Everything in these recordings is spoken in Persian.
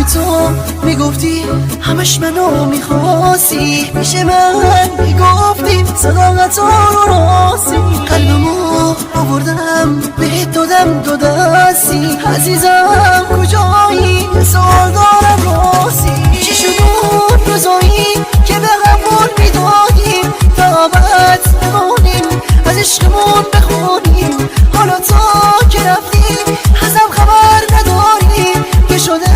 آهای تو میگفتی همش منو میخواستی، پیش من میگفتی صداقت رو راستی، قلبمو آوردم بهت دادم دو دستی، عزیزم کجایی یه سوال دارم راستی، چی شد اون روزایی که به همون میدادیم تا ابد بمونیم از عشقمون بخونیم، حالا تا که رفتی ازم خبر نداری که شده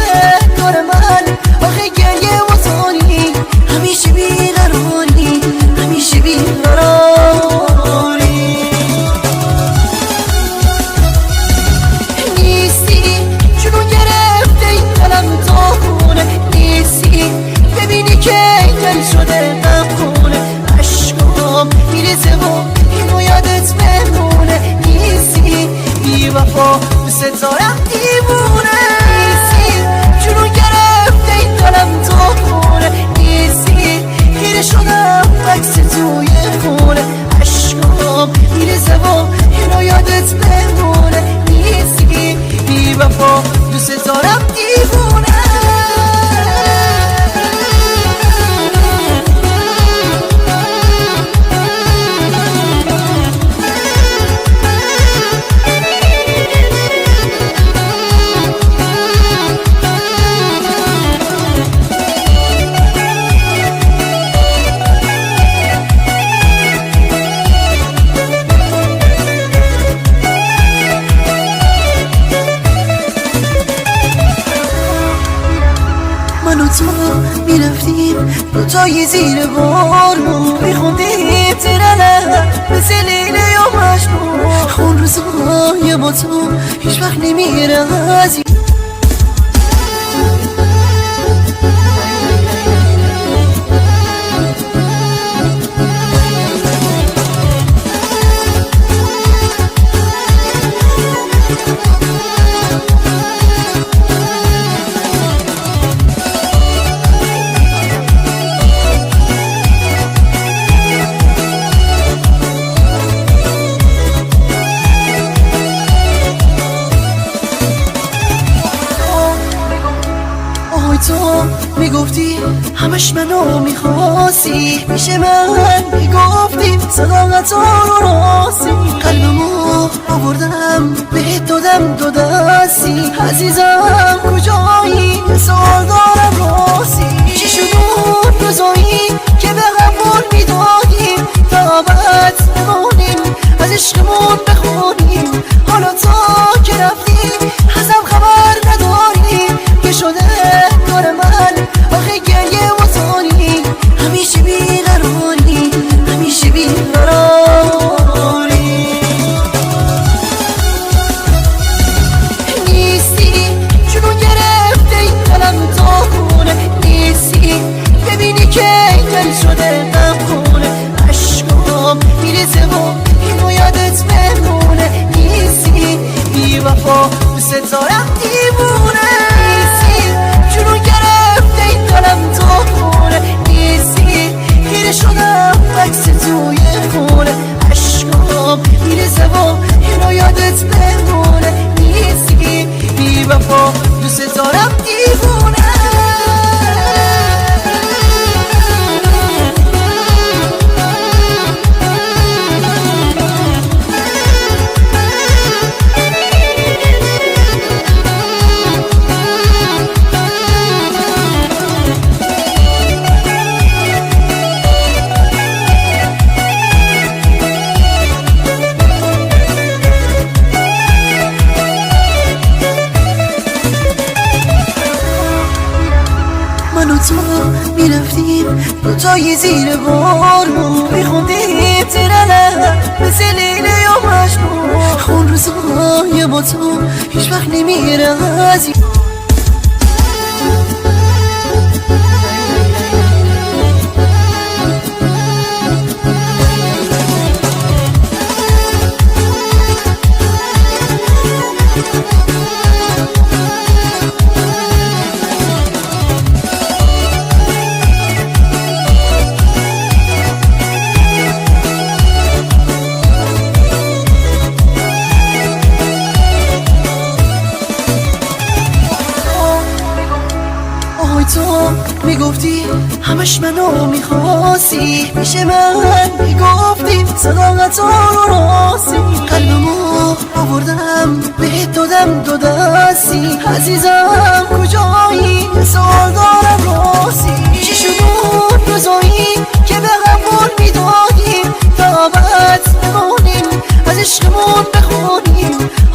کار من آخه گریه و تانی، همیشه بیقراری همیشه بیقراری نیستی، جنون گرفته این قلم تا خونه نیستی، ببینی که دل شده غمخونه، عشقام میریزه و اینو یادت بمونه، نیستی بی وفا دوست دارم دیوونه، نیستی جنون گرفته این قلم تا خونه نیستی، خیره شدم عکس توی خونه، عشقام میریزه و اینو یادت بمونه، نیستی بی وفا دوست دارم دیوونه. من و تو میرفتیم دوتای زیر بارمون، میخوندیم ترنه مثل لیله یا مجنون، خون روزای با تو هیچ وقت نمیره از تو میگفتی همش منو میخواستی، پیش من میگفتی صداقت رو راستی، قلبمو آوردم بهت دادم دو دستی، عزیزم کجایی یه سوال دارم راستی، چی شد اون روزایی که به همون میدادیم تا ابد بمونیم از عشقمون بخونیم، حالا تا که رفتی ازم خبر نداری که شده کار من آخه گریه و تانی، همیشه بیقراری همیشه بیقراری نیستی، جنون گرفته این قلم تا خونه نیستی، ببینی که دل شده غمخونه، عشقام میریزه و اینو یادت بمونه، نیستی بی وفا دوست دارم دیوونه، نیستی جنون گرفته این قلم تا خونه نیستی، خیره شدم عکس توی خونه، عشقام میریزه و اینو یادت بمونه، نیستی بی وفا دوست دارم دیوونه. من و تو میرفتیم دوتای زیر بارمون، میخوندیم ترنه مثل لیله یا مجنون، خون روزای با تو هیچ وقت نمیره از میگفتی همش منو میخواستی، پیش من میگفتی صداقت رو راستی، قلبمو آوردم بهت دادم دو دستی، عزیزم کجایی یه سوال دارم راستی، چی شد اون روزایی که به هم قول میدادیم تا ابد بمونیم از عشقمون